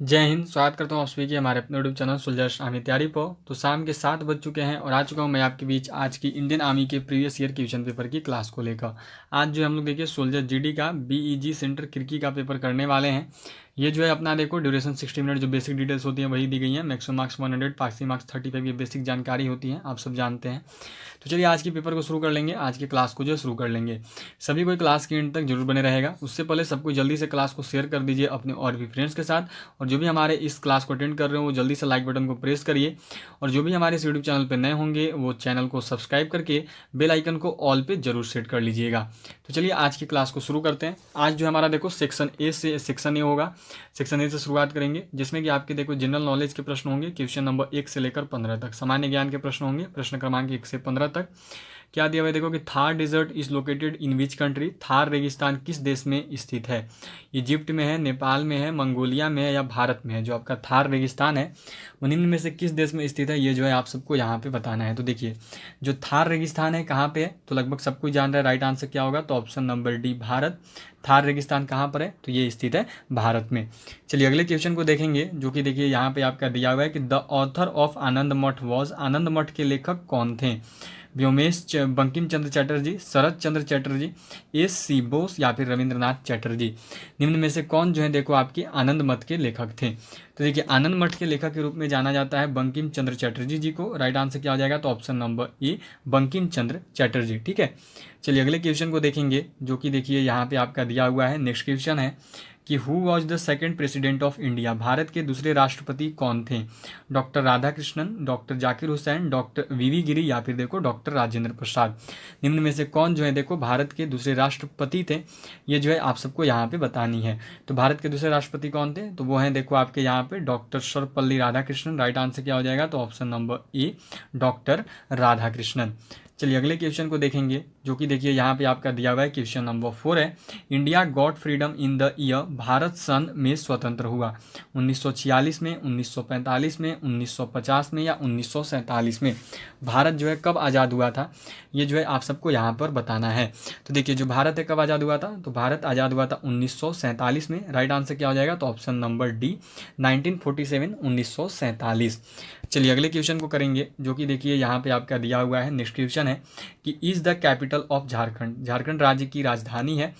जय हिंद। स्वागत करता हूँ आप सभी के हमारे अपने यूट्यूब चैनल सोल्जर्स आर्मी तैयारी पर। तो शाम के 7 बज चुके हैं और आ चुका हूँ मैं आपके बीच आज की इंडियन आर्मी के प्रीवियस ईयर क्वेश्चन पेपर की क्लास को लेकर। आज जो हम लोग देखिए सोल्जर जीडी का बीईजी सेंटर खिड़की का पेपर करने वाले हैं। ये जो है अपना देखो ड्यूरेशन 60 मिनट, जो बेसिक डिटेल्स होती हैं वही दी गई हैं। मैक्सिमम मार्क्स 100, पासिंग मार्क्स 35, ये बेसिक जानकारी होती है, आप सब जानते हैं। तो चलिए आज के पेपर को शुरू कर लेंगे, आज की क्लास को जो शुरू कर लेंगे। सभी कोई क्लास के एंड तक जरूर बने रहेगा। उससे पहले सबको जल्दी से क्लास को शेयर कर दीजिए अपने और भी फ्रेंड्स के साथ। और जो भी हमारे इस क्लास को अटेंड कर रहे हो वो जल्दी से लाइक बटन को प्रेस करिए। और जो भी हमारे इस यूट्यूब चैनल पर नए होंगे वो चैनल को सब्सक्राइब करके बेल आइकन को ऑल पे जरूर सेट कर लीजिएगा। तो चलिए आज की क्लास को शुरू करते हैं। आज जो हमारा देखो सेक्शन ए होगा। सेक्शन ए से शुरुआत करेंगे, जिसमें कि आपके देखो जनरल नॉलेज के प्रश्न होंगे। क्वेश्चन नंबर 1 से लेकर 15 तक सामान्य ज्ञान के प्रश्न होंगे। प्रश्न क्रमांक 1 से 15 तक क्या दिया हुआ है देखो कि Thar desert is located in which country. Thar रेगिस्तान किस देश में स्थित है? इजिप्ट में है, नेपाल में है, मंगोलिया में है या भारत में है? जो आपका थार रेगिस्तान है वो निम्न में से किस देश में स्थित है, ये जो है आप सबको यहाँ पे बताना है। तो देखिए जो थार रेगिस्तान है कहाँ पे है, तो लगभग सब कुछ जान रहा है। राइट आंसर क्या होगा? तो option number D Bharat. Thar रेगिस्तान कहाँ पर है? तो ये स्थित है भारत में। चलिए अगले क्वेश्चन को देखेंगे, जो कि देखिए यहाँ पे आपका दिया हुआ है कि द ऑथर ऑफ आनंद मठ वॉज। आनंद मठ के लेखक कौन थे? व्योमेश बंकिम चंद्र चटर्जी, शरद चंद्र चटर्जी, एस सी बोस या फिर रविंद्रनाथ चटर्जी। निम्न में से कौन जो है देखो आपके आनंद मठ के लेखक थे? तो देखिए आनंद मठ के लेखक के रूप में जाना जाता है बंकिम चंद्र चटर्जी जी को। राइट आंसर क्या हो जाएगा? तो ऑप्शन नंबर ए बंकिम चंद्र चटर्जी। ठीक है, चलिए अगले क्वेश्चन को देखेंगे, जो कि देखिए यहाँ पे आपका दिया हुआ है। नेक्स्ट क्वेश्चन है कि who was the second president of India. Bharat के दूसरे राष्ट्रपति कौन थे? Doctor Radhakrishnan, doctor Zakir Hussain, doctor VV Giri या फिर देखो डॉक्टर राजेंद्र प्रसाद। निम्न में से कौन जो है देखो भारत के दूसरे राष्ट्रपति थे, ये जो है आप सबको यहाँ पे बतानी है। तो भारत के दूसरे राष्ट्रपति कौन थे? तो वो हैं देखो आपके यहाँ पे doctor Sarvepalli Radhakrishnan. Right answer क्या हो जाएगा? तो ऑप्शन नंबर ए डॉक्टर राधाकृष्णन। चलिए अगले क्वेश्चन को देखेंगे, जो कि देखिए यहाँ पे आपका दिया हुआ है। क्वेश्चन नंबर 4 है India got freedom in the year. Bharat सन में स्वतंत्र हुआ 1946 में, 1945 में, 1950 में या 1947 में? भारत जो है कब आज़ाद हुआ था, ये जो है आप सबको यहाँ पर बताना है। तो देखिए जो भारत है कब आज़ाद हुआ था, तो भारत आज़ाद हुआ था 1947 में। राइट आंसर क्या हो जाएगा? तो ऑप्शन नंबर डी 1947, 1947। चलिए अगले क्वेश्चन को करेंगे, जो कि देखिए यहाँ पे आपका दिया हुआ है। नेक्स्ट क्वेश्चन है कि is the capital of Jharkhand. Jharkhand राज्य की राजधानी है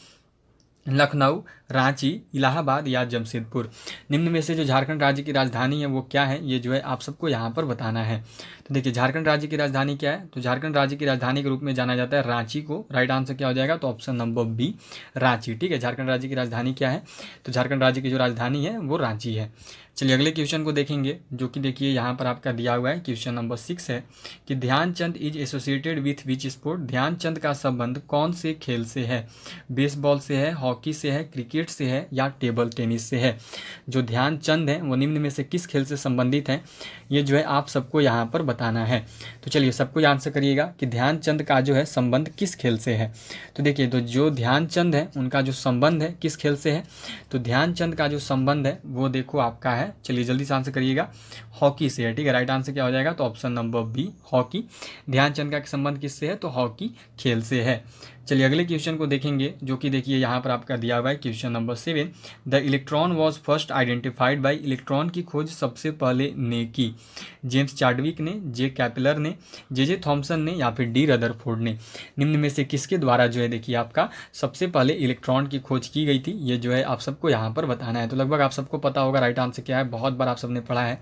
लखनऊ, रांची, इलाहाबाद या जमशेदपुर। निम्न में से जो झारखंड राज्य की राजधानी है वो क्या है, ये जो है आप सबको यहाँ पर बताना है। तो देखिए झारखंड राज्य की राजधानी क्या है, तो झारखंड राज्य की राजधानी के रूप में जाना जाता है रांची को। राइट आंसर क्या हो जाएगा? तो ऑप्शन नंबर बी रांची। ठीक है, झारखंड राज्य की राजधानी क्या है, तो झारखंड राज्य की जो राजधानी है वो रांची है। चलिए अगले क्वेश्चन को देखेंगे, जो कि देखिए यहाँ पर आपका दिया हुआ है। क्वेश्चन नंबर 6 है कि Dhyanchand is associated with which sport. Dhyanchand का संबंध कौन से खेल से है? बेसबॉल से है, हॉकी से है, क्रिकेट से है या टेबल टेनिस से है? जो ध्यानचंद है वो निम्न में से किस खेल से संबंधित है, ये जो है आप सबको यहाँ पर बताना है। तो चलिए सबको आंसर करिएगा कि ध्यानचंद का जो है संबंध किस खेल से है। तो देखिए तो जो ध्यानचंद है उनका जो संबंध है किस खेल से है, तो ध्यानचंद का जो संबंध है वो देखो आपका है, चलिए जल्दी से आंसर करिएगा, हॉकी से है। ठीक है, राइट आंसर क्या हो जाएगा? तो option number B hockey. Dhyanchand का संबंध किससे है? तो हॉकी खेल से है। चलिए अगले क्वेश्चन को देखेंगे, जो कि देखिए यहाँ पर आपका दिया हुआ है। Question number 7 the electron was first identified by. Electron की खोज सबसे पहले ने की? जेम्स चाडविक ने, जे कैपलर ने, जे थॉमसन ने या फिर डी रदरफोर्ड ने? निम्न में से किसके द्वारा जो है देखिए आपका सबसे पहले इलेक्ट्रॉन की खोज की गई थी, ये जो है आप सबको यहाँ पर बताना है। तो लगभग आप सबको पता होगा राइट आंसर क्या है, बहुत बार आप सबने पढ़ा है।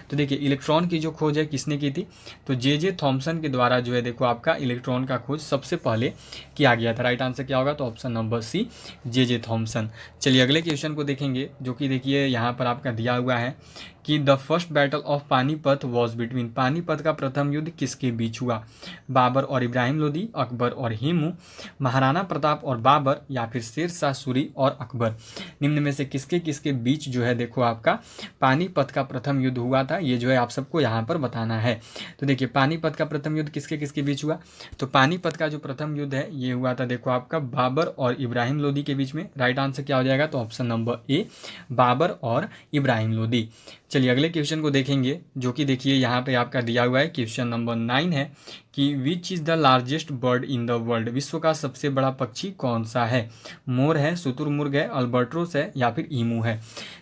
तो देखिए इलेक्ट्रॉन की जो खोज है किसने की थी, तो जे थॉमसन के द्वारा जो है देखो आपका इलेक्ट्रॉन का खोज सबसे पहले किया गया था। राइट आंसर क्या होगा? तो option number C J Thomson. चलिए अगले क्वेश्चन को देखेंगे, जो कि देखिए यहाँ पर आपका दिया हुआ है कि the first battle of Panipat was between. Panipat का प्रथम युद्ध किसके बीच हुआ? बाबर और इब्राहिम लोदी, अकबर और हेमू, महाराणा प्रताप और बाबर या फिर शेर शाह सूरी और अकबर? निम्न में से किसके किसके बीच जो है देखो आपका पानीपत का प्रथम युद्ध हुआ था, ये जो है आप सबको यहाँ पर बताना है। तो देखिए पानीपत का प्रथम युद्ध किसके किसके बीच हुआ, तो पानीपत का जो प्रथम युद्ध है ये हुआ था देखो आपका बाबर और इब्राहिम लोदी के बीच में। राइट आंसर क्या हो जाएगा? तो ऑप्शन नंबर ए बाबर और इब्राहिम लोदी। चलिए अगले क्वेश्चन को देखेंगे, जो कि देखिए यहाँ पे आपका दिया हुआ है। क्वेश्चन नंबर 9 है कि which is the largest bird in the world, विश्व का सबसे बड़ा पक्षी कौन सा है। मोर है, शुतुरमुर्ग है, अल्बर्ट्रोस है या फिर ईमू है।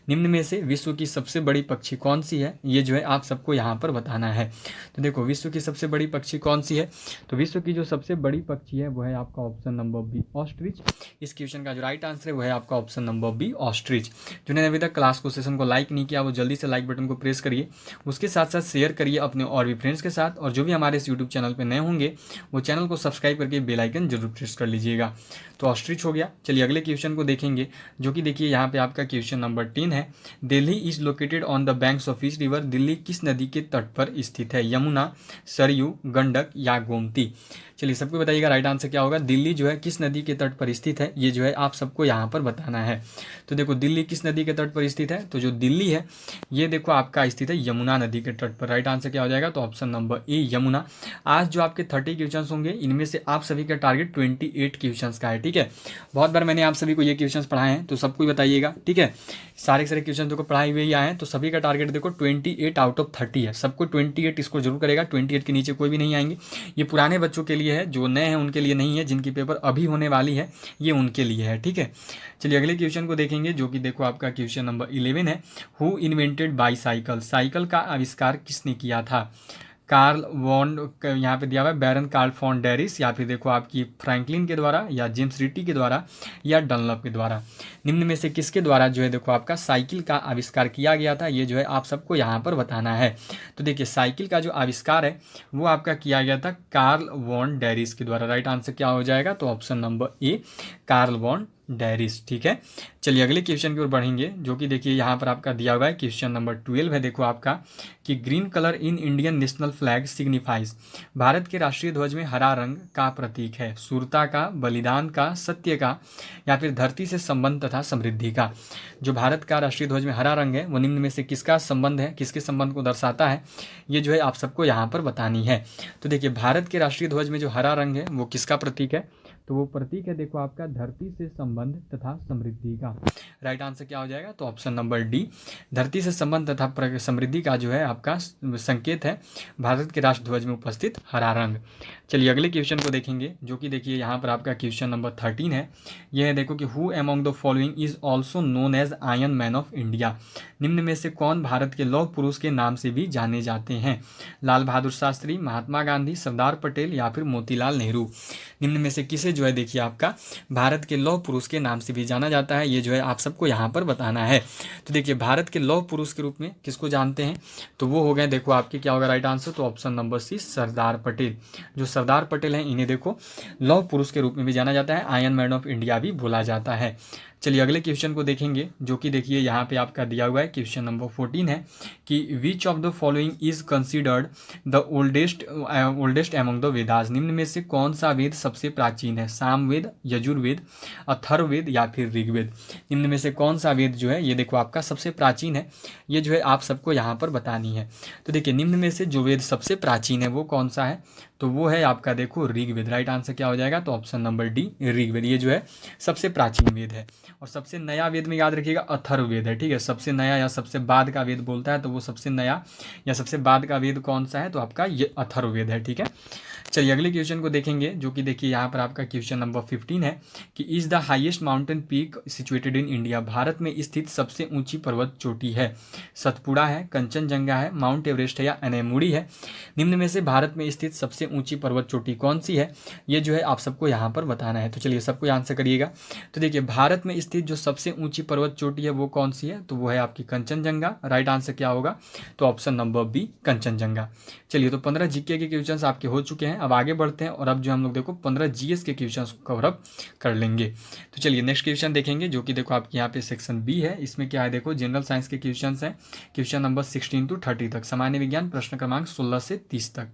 निम्न में से विश्व की सबसे बड़ी पक्षी कौन सी है, ये जो है आप सबको यहाँ पर बताना है। तो देखो विश्व की सबसे बड़ी पक्षी कौन सी है, तो विश्व की जो सबसे बड़ी पक्षी है वो है आपका ऑप्शन नंबर बी, ऑस्ट्रिच। इस क्वेश्चन का जो राइट आंसर है वो है आपका ऑप्शन नंबर बी, ऑस्ट्रिच। जिन्होंने अभी तक क्लास को सेशन को लाइक नहीं किया वो जल्दी से लाइक बटन को प्रेस करिए, उसके साथ साथ शेयर करिए अपने और भी फ्रेंड्स के साथ, और जो भी हमारे इस यूट्यूब चैनल पर नए होंगे वो चैनल को सब्सक्राइब करके बेल आइकन जरूर प्रेस कर लीजिएगा। तो ऑस्ट्रिच हो गया। चलिए अगले क्वेश्चन को देखेंगे, जो कि देखिए यहाँ पे आपका क्वेश्चन नंबर 10 है। Delhi is located on the banks of east river, Delhi किस नदी के तट पर स्थित है, यमुना, सरयू, गंडक या गोमती। चलिए सबको बताइएगा राइट आंसर क्या होगा। दिल्ली जो है किस नदी के तट पर स्थित है, ये जो है आप सबको यहाँ पर बताना है। तो देखो दिल्ली किस नदी के तट पर स्थित है, तो जो दिल्ली है ये देखो आपका स्थित है यमुना नदी के तट पर। राइट आंसर क्या हो जाएगा, तो ऑप्शन नंबर ए, यमुना। आज जो आपके 30 क्वेश्चन होंगे इनमें से आप सभी का टारगेट 28 क्वेश्चन का है, ठीक है। बहुत बार मैंने आप सभी को ये क्वेश्चन पढ़ाए हैं, तो सबको ही बताइएगा, ठीक है। सारे के सारे क्वेश्चन जो पढ़ाए हुए ही आए हैं, तो सभी का टारगेट देखो 28 आउट ऑफ 30 है। सबको 28 इसको जरूर करेगा, 28 के नीचे कोई भी नहीं आएंगे। ये पुराने बच्चों के लिए है, जो नए हैं उनके लिए नहीं है, जिनकी पेपर अभी होने वाली है ये उनके लिए है, ठीक है। चलिए अगले क्वेश्चन को देखेंगे, जो कि देखो आपका क्वेश्चन नंबर 11 है। हु इन्वेंटेड बाईसाइकिल, साइकिल का आविष्कार किसने किया था। कार्ल वॉन, यहाँ पे दिया हुआ है बैरन कार्ल फॉन डेरिस, या फिर देखो आपकी फ्रैंकलिन के द्वारा, या जेम्स रिटी के द्वारा, या डनलप के द्वारा। निम्न में से किसके द्वारा जो है देखो आपका साइकिल का आविष्कार किया गया था, ये जो है आप सबको यहाँ पर बताना है। तो देखिए साइकिल का जो आविष्कार है वो आपका किया गया था कार्ल वॉन डेरिस के द्वारा। राइट आंसर क्या हो जाएगा, तो option number A, Karl von डेरिस, ठीक है। चलिए अगले क्वेश्चन की ओर बढ़ेंगे, जो कि देखिए यहाँ पर आपका दिया हुआ है क्वेश्चन नंबर 12 है। देखो आपका कि green colour in Indian national flag signifies, Bharat के राष्ट्रीय ध्वज में हरा रंग का प्रतीक है, शूरता का, बलिदान का, सत्य का, या फिर धरती से संबंध तथा समृद्धि का। जो भारत का राष्ट्रीय ध्वज में हरा रंग है वो निम्न में से किसका संबंध है, किसके संबंध को दर्शाता है, ये जो है आप सबको यहाँ पर बतानी है। तो देखिए भारत के राष्ट्रीय ध्वज में जो हरा रंग है वो किसका प्रतीक है, तो वो प्रतीक है देखो आपका धरती से संबंध तथा समृद्धि का। राइट आंसर क्या हो जाएगा, तो ऑप्शन नंबर डी, धरती से संबंध तथा समृद्धि का जो है आपका संकेत है भारत के राष्ट्र ध्वज में उपस्थित हरा रंग। चलिए अगले क्वेश्चन को देखेंगे, जो कि देखिए यहाँ पर आपका क्वेश्चन नंबर 13 है। यह है देखो कि who among the following is also known as iron man of India, निम्न में से कौन भारत के लौह पुरुष के नाम से भी जाने जाते हैं। लाल बहादुर शास्त्री, महात्मा गांधी, सरदार पटेल, या फिर मोतीलाल नेहरू। निम्न में से किसे जो है देखिए आपका भारत के लौह पुरुष के नाम से भी जाना जाता है, ये जो है आप सबको यहाँ पर बताना है। तो देखिए भारत के लौह पुरुष के रूप में किसको जानते हैं, तो वो हो गए देखो आपके क्या होगा राइट आंसर, तो ऑप्शन नंबर सी, सरदार पटेल। जो सरदार पटेल हैं इन्हें देखो लौह पुरुष के रूप में भी जाना जाता है, आयरन मैन ऑफ इंडिया भी बोला जाता है। चलिए अगले क्वेश्चन को देखेंगे, जो कि देखिए यहाँ पे आपका दिया हुआ है क्वेश्चन नंबर 14 है कि which of the following is considered the oldest among the Vedas, निम्न में से कौन सा वेद सबसे प्राचीन है, सामवेद, यजुर्वेद, अथर्ववेद, या फिर ऋग्वेद। निम्न में से कौन सा वेद जो है ये देखो आपका सबसे प्राचीन है, ये जो है आप सबको यहाँ पर बतानी है। तो देखिए निम्न में से जो वेद सबसे प्राचीन है वो कौन सा है, तो वो है आपका देखो ऋग्वेद। राइट आंसर क्या हो जाएगा, तो ऑप्शन नंबर डी, ऋग्वेद, ये जो है सबसे प्राचीन वेद है। और सबसे नया वेद में याद रखिएगा अथर्ववेद है, ठीक है। सबसे नया या सबसे बाद का वेद बोलता है तो वो सबसे नया या सबसे बाद का वेद कौन सा है, तो आपका ये अथर्ववेद है, ठीक है। चलिए अगले क्वेश्चन को देखेंगे, जो कि देखिए यहाँ पर आपका क्वेश्चन नंबर 15 है कि is the highest mountain peak situated in India, Bharat में स्थित सबसे ऊंची पर्वत चोटी है, सतपुड़ा है, कंचनजंगा है, माउंट एवरेस्ट है, या अनेमुड़ी है। निम्न में से भारत में स्थित सबसे ऊंची पर्वत चोटी कौन सी है, ये जो है आप सबको यहाँ पर बताना है। तो चलिए सबको आंसर करिएगा। तो देखिए भारत में स्थित जो सबसे ऊंची पर्वत चोटी है वो कौन सी है, तो वो है आपकी कंचनजंगा। राइट आंसर क्या होगा, तो ऑप्शन नंबर बी, कंचनजंगा। चलिए तो 15 जीके के क्वेश्चन आपके हो चुके हैं। अब आगे बढ़ते हैं और अब जो हम लोग देखो 15 जीएस के क्वेश्चन कवर अप कर लेंगे। तो चलिए नेक्स्ट क्वेश्चन देखेंगे, जो कि देखो आपके यहाँ पे सेक्शन बी है। इसमें क्या है देखो जनरल साइंस के क्वेश्चन हैं, क्वेश्चन नंबर 16 to 30 तक, सामान्य विज्ञान प्रश्न क्रमांक 16 से 30 तक।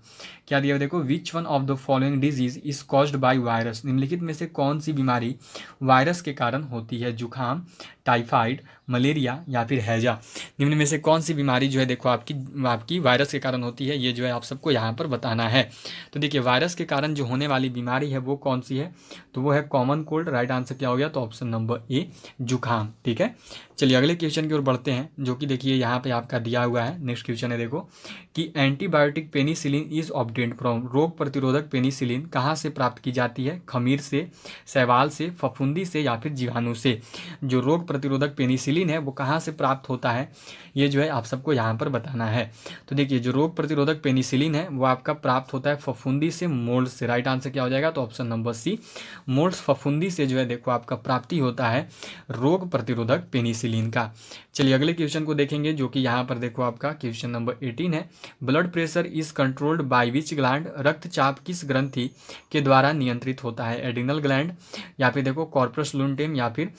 क्या दिया देखो, which one of the following disease is caused by virus, निम्नलिखित में से कौन सी बीमारी वायरस के कारण होती है, जुकाम, टाइफाइड, मलेरिया या फिर हैजा। निम्न में से कौन सी बीमारी जो है देखो आपकी वायरस के कारण होती है, ये जो है आप सबको यहाँ पर बताना है। तो देखिए वायरस के कारण जो होने वाली बीमारी है वो कौन सी है, तो वो है कॉमन कोल्ड। राइट आंसर क्या हो गया, तो ऑप्शन नंबर ए जुकाम। ठीक है, चलिए अगले क्वेश्चन की ओर बढ़ते हैं, जो कि देखिए यहाँ पे आपका दिया हुआ है। नेक्स्ट क्वेश्चन है देखो कि antibiotic penicillin is obtained from, रोग प्रतिरोधक पेनिसिलिन कहाँ से प्राप्त की जाती है, खमीर से, शैवाल से, फफूंदी से या फिर जीवाणु से। जो रोग प्रतिरोधक पेनिसिलिन है वो कहाँ से प्राप्त होता है, ये जो है आप सबको यहाँ पर बताना है। तो देखिए जो रोग प्रतिरोधक पेनिसिलिन है वो आपका प्राप्त होता है फफूंदी से, मोल्ड से। राइट आंसर क्या हो जाएगा, तो ऑप्शन नंबर सी मोल्ड, फफूंदी से जो है देखो आपका प्राप्ति होता है रोग प्रतिरोधक पेनिसिलिन का। चलिए अगले क्वेश्चन को देखेंगे, जो कि यहाँ पर देखो आपका क्वेश्चन नंबर 18 है। Blood pressure is controlled by which gland, रक्तचाप किस ग्रंथि के द्वारा नियंत्रित होता है, एड्रिनल ग्लैंड या फिर देखो कॉर्पस लुटेम या फिर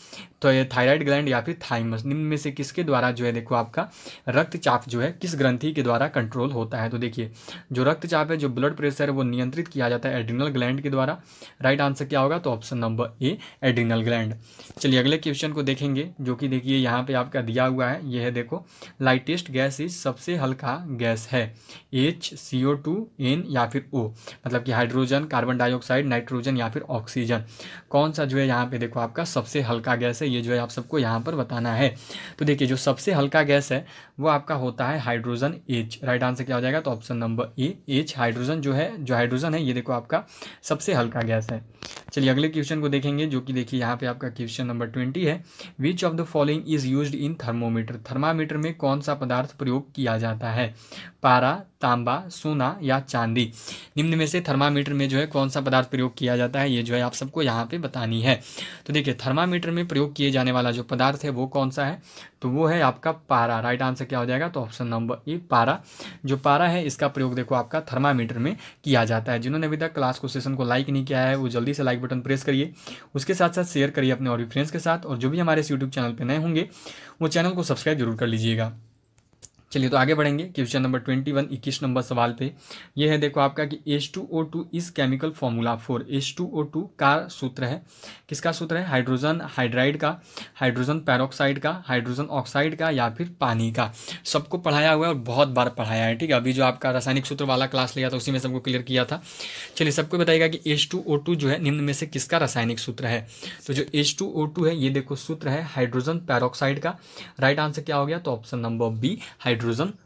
तो ये थायराइड ग्लैंड या फिर थाइमस। निम्न में से किसके द्वारा जो है देखो आपका रक्तचाप जो है किस ग्रंथि के द्वारा कंट्रोल होता है। तो देखिए जो रक्तचाप है, जो ब्लड प्रेशर है वो नियंत्रित किया जाता है एड्रिनल ग्लैंड के द्वारा। राइट आंसर क्या होगा, तो ऑप्शन नंबर ए एड्रिनल ग्लैंड। चलिए अगले क्वेश्चन को देखेंगे, जो कि देखिए यहाँ पे आपका दिया हुआ है, ये है देखो लाइटेस्ट गैस इज सबसे हल्का गैस है, HCO2, N या फिर O, मतलब कि हाइड्रोजन, कार्बन डाइऑक्साइड, नाइट्रोजन या फिर ऑक्सीजन। कौन सा जो है यहाँ पे देखो आपका सबसे हल्का गैस है, ये जो है आप सबको यहाँ पर बताना है। तो देखिए जो सबसे हल्का गैस है वो आपका होता है हाइड्रोजन, H। राइट आंसर क्या हो जाएगा, तो ऑप्शन नंबर ए H। हाइड्रोजन जो हाइड्रोजन है ये देखो आपका सबसे हल्का गैस है। चलिए अगले क्वेश्चन को देखेंगे, जो कि देखिए यहाँ पे आपका क्वेश्चन नंबर 20 है। Which of the following is used in thermometer, thermometer में कौन सा पदार्थ प्रयोग किया जाता है, पारा, तांबा, सोना या चांदी। निम्न में से थर्मामीटर में जो है कौन सा पदार्थ प्रयोग किया जाता है, ये जो है आप सबको यहाँ पे बतानी है। तो देखिए थर्मामीटर में प्रयोग किए जाने वाला जो पदार्थ है वो कौन सा है, तो वो है आपका पारा। राइट आंसर क्या हो जाएगा, तो ऑप्शन नंबर ए पारा। जो पारा है इसका प्रयोग देखो आपका थर्मामीटर में किया जाता है। जिन्होंने अभी तक क्लास को सेशन को लाइक नहीं किया है वो जल्दी से लाइक बटन प्रेस करिए, उसके साथ साथ शेयर करिए अपने और भी फ्रेंड्स के साथ, और जो भी हमारे इस यूट्यूब चैनल पर नए होंगे वो चैनल को सब्सक्राइब जरूर कर लीजिएगा। चलिए तो आगे बढ़ेंगे क्वेश्चन नंबर 21, 21 नंबर सवाल पे। ये है देखो आपका कि H2O2 इस केमिकल फॉर्मूला फॉर, H2O2 का सूत्र है, किसका सूत्र है, हाइड्रोजन हाइड्राइड का, हाइड्रोजन पेरोक्साइड का, हाइड्रोजन ऑक्साइड का या फिर पानी का। सबको पढ़ाया हुआ है और बहुत बार पढ़ाया है। ठीक है, अभी जो आपका रासायनिक सूत्र वाला क्लास लिया था उसी में सबको क्लियर किया था। चलिए सबको बताइएगा कि H2O2 जो है निम्न में से किसका रासायनिक सूत्र है। तो जो H2O2 है ये देखो सूत्र है हाइड्रोजन पेरोक्साइड का। राइट आंसर क्या हो गया, तो option number B hydrogen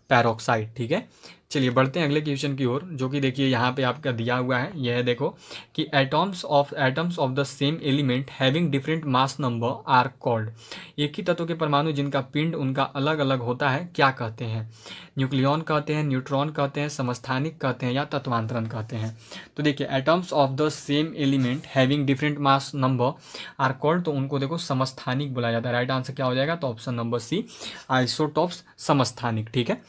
peroxide. ठीक है, चलिए बढ़ते हैं अगले क्वेश्चन की ओर, जो कि देखिए यहाँ पे आपका दिया हुआ है। यह है देखो कि atoms of the same element having different mass number are called, एक ही तत्व के परमाणु जिनका पिंड उनका अलग अलग होता है क्या कहते हैं, न्यूक्लियॉन कहते हैं, न्यूट्रॉन कहते हैं, समस्थानिक कहते हैं या तत्वांतरण कहते हैं। तो देखिए atoms of the same element having different mass number are called, तो उनको देखो समस्थानिक बोला जाता है। राइट आंसर क्या हो जाएगा, तो ऑप्शन नंबर सी आइसोटॉप्स समस्थानिक। ठीक है,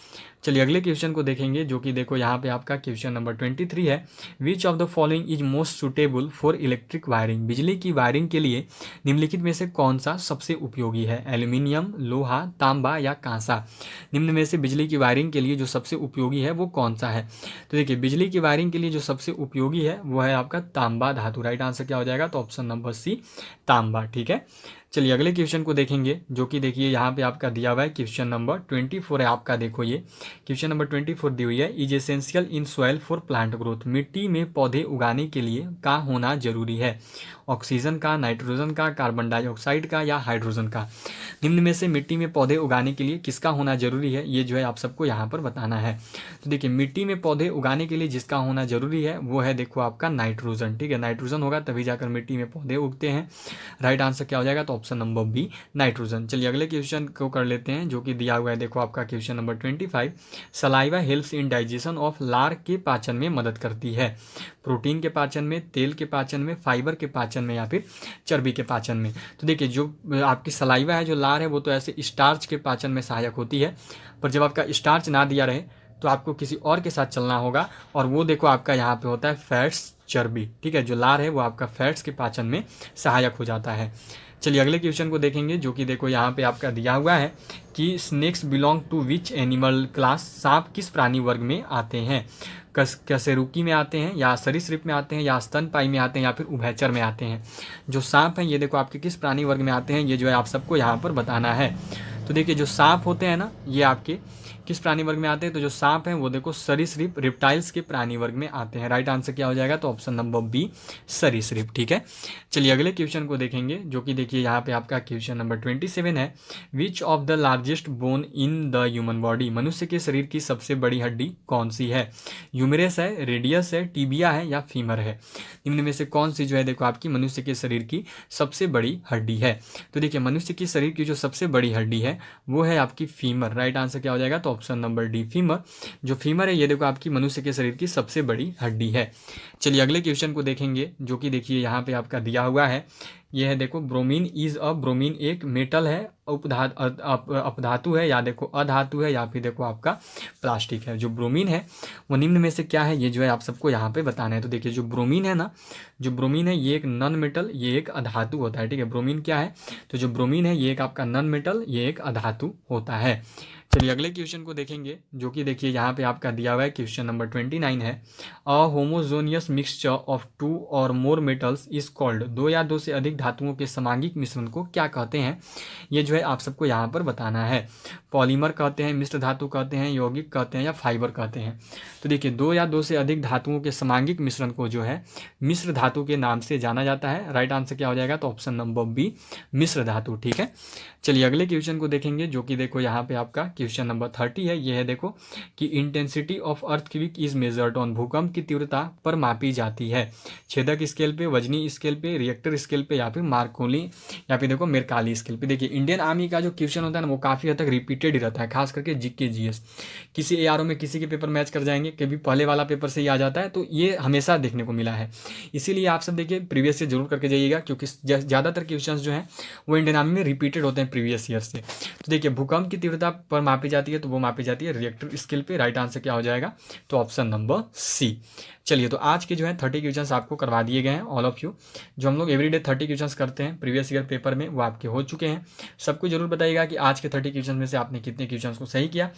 चलिए अगले क्वेश्चन को देखेंगे, जो कि देखो यहाँ पे आपका क्वेश्चन नंबर 23 है। Which of the following is most suitable for electric wiring, बिजली की वायरिंग के लिए निम्नलिखित में से कौन सा सबसे उपयोगी है, एल्यूमिनियम, लोहा, तांबा या कांसा। निम्न में से बिजली की वायरिंग के लिए जो सबसे उपयोगी है वो कौन सा है। तो देखिए बिजली की वायरिंग के लिए जो सबसे उपयोगी है वो है आपका तांबा धातु। राइट आंसर क्या हो जाएगा, तो ऑप्शन नंबर सी तांबा। ठीक है, चलिए अगले क्वेश्चन को देखेंगे, जो कि देखिए यहाँ पे आपका दिया हुआ है क्वेश्चन नंबर 24 है आपका। देखो ये क्वेश्चन नंबर 24 दी हुई है, is essential in soil for plant growth, मिट्टी में पौधे उगाने के लिए का होना जरूरी है, ऑक्सीजन का, नाइट्रोजन का, कार्बन डाइऑक्साइड का या हाइड्रोजन का। निम्न में से मिट्टी में पौधे उगाने के लिए किसका होना जरूरी है, ये जो है आप सबको यहाँ पर बताना है। तो देखिए मिट्टी में पौधे उगाने के लिए जिसका होना जरूरी है वो है देखो आपका नाइट्रोजन। ठीक है, नाइट्रोजन होगा तभी जाकर मिट्टी में पौधे उगते हैं। राइट आंसर क्या हो जाएगा, तो ऑप्शन नंबर बी नाइट्रोजन। चलिए अगले क्वेश्चन को कर लेते हैं, जो कि दिया हुआ है देखो आपका question number 25। Saliva helps in digestion of, लार के पाचन में मदद करती है, प्रोटीन के पाचन में, तेल के पाचन में, फाइबर के पाचन में या फिर चर्बी के पाचन में। तो देखिए जो आपकी सलाइवा है, जो लार है, वो तो ऐसे स्टार्च के पाचन में सहायक होती है, पर जब आपका स्टार्च ना दिया रहे तो आपको किसी और के साथ चलना होगा, और वो देखो आपका यहाँ पे होता है फैट्स, चर्बी। ठीक है, जो लार है वो आपका फैट्स के पाचन में सहायक हो जाता है। चलिए अगले क्वेश्चन को देखेंगे, जो कि देखो यहाँ पे आपका दिया हुआ है कि snakes belong to which animal class, सांप किस प्राणी वर्ग में आते हैं। कशेरुकी में आते हैं, या सरीसृप में आते हैं, या स्तनपायी में आते हैं, या फिर उभयचर में आते हैं। जो सांप हैं ये देखो आपके किस प्राणी वर्ग में आते हैं, ये जो है आप सबको यहाँ पर बताना है। तो देखिए जो सांप होते हैं ना, ये आपके किस प्राणी वर्ग में आते हैं, तो जो सांप हैं वो देखो सरीसृप रिप्टाइल्स के प्राणी वर्ग में आते हैं। राइट आंसर क्या हो जाएगा, तो ऑप्शन नंबर बी सरीसृप। ठीक है, चलिए अगले क्वेश्चन को देखेंगे, जो कि देखिए यहाँ पे आपका क्वेश्चन नंबर 27 है। Which of the largest bone in the human body, मनुष्य के शरीर की सबसे बड़ी हड्डी कौन सी है? ह्यूमरस है, रेडियस है, टीबिया है, या फीमर है? निम्न में से कौन सी जो है देखो आपकी मनुष्य के शरीर की सबसे बड़ी हड्डी है? तो देखिए मनुष्य की शरीर की जो सबसे बड़ी हड्डी है वो है आपकी फीमर। राइट आंसर क्या हो जाएगा, तो ऑप्शन नंबर डी फीमर। जो फीमर है ये देखो आपकी मनुष्य के शरीर की सबसे बड़ी हड्डी है। चलिए अगले क्वेश्चन को देखेंगे, जो कि देखिए यहाँ पे आपका दिया हुआ है। ये है देखो ब्रोमीन इज अ, ब्रोमीन एक मेटल है, अपधातु है, या देखो अधातु है, या फिर देखो आपका प्लास्टिक है। जो ब्रोमीन है वो निम्न में से क्या है, ये जो है आप सबको यहाँ पे बताना है। तो देखिए जो ब्रोमीन है ना, जो ब्रोमीन है ये एक नॉन मेटल, ये एक अधातु होता है। ठीक है, ब्रोमीन क्या है, तो जो ब्रोमीन है ये एक आपका नॉन मेटल, ये एक अधातु होता है। चलिए अगले क्वेश्चन को देखेंगे, जो कि देखिए यहाँ पे आपका दिया हुआ है क्वेश्चन नंबर 29 है। अ होमोजोनियस मिक्सचर ऑफ 2 और मोर मेटल्स इज कॉल्ड, 2 या 2 से अधिक धातुओं के समांगिक मिश्रण को क्या कहते हैं? ये जो है आप सबको यहाँ पर बताना है। पॉलीमर कहते हैं, मिश्र धातु कहते हैं, यौगिक कहते हैं, या फाइबर कहते हैं? तो देखिए 2 या 2 से अधिक धातुओं के समांगिक मिश्रण को जो है मिश्र धातु के नाम से जाना जाता है। राइट आंसर क्या हो जाएगा, तो ऑप्शन नंबर बी मिश्र धातु। ठीक है, चलिए अगले क्वेश्चन को देखेंगे, जो कि देखो यहाँ पे आपका क्वेश्चन नंबर 30 है। ये है देखो कि intensity of earthquake is measured on, भूकंप की तीव्रता पर मापी जाती है। छेदक स्केल पे, वजनी स्केल पे, रिएक्टर स्केल पे, या फिर मार्कोली, या फिर देखो मेरकाली स्केल पे। देखिए इंडियन आर्मी का जो क्वेश्चन होता है ना वो काफ़ी हद तक रिपीटेड ही रहता है, खास करके जीके जीएस। किसी एआरओ में किसी के पेपर मैच कर जाएंगे, कभी पहले वाला पेपर से ही आ जाता है, तो ये हमेशा देखने को मिला है। इसीलिए आप सब देखिए प्रीवियस से जरूर करके जाइएगा, क्योंकि ज़्यादातर क्वेश्चन जो हैं वो इंडियन आर्मी में रिपीटेड होते हैं प्रीवियस ईयर से। तो देखिए भूकंप की तीव्रता पर मापी जाती है, तो वो मापी जाती है रिएक्टर स्केल पे। राइट आंसर क्या हो जाएगा, तो ऑप्शन नंबर सी। चलिए तो आज के जो है 30 क्वेश्चंस आपको करवा दिए गए हैं, ऑल ऑफ यू। जो हम लोग एवरीडे 30 क्वेश्चंस करते हैं प्रीवियस ईयर पेपर में, वो आपके हो चुके हैं। सबको जरूर बताइएगा कि आज के 30 क्वेश्चन में से आपने कितने क्वेश्चंस को सही किया।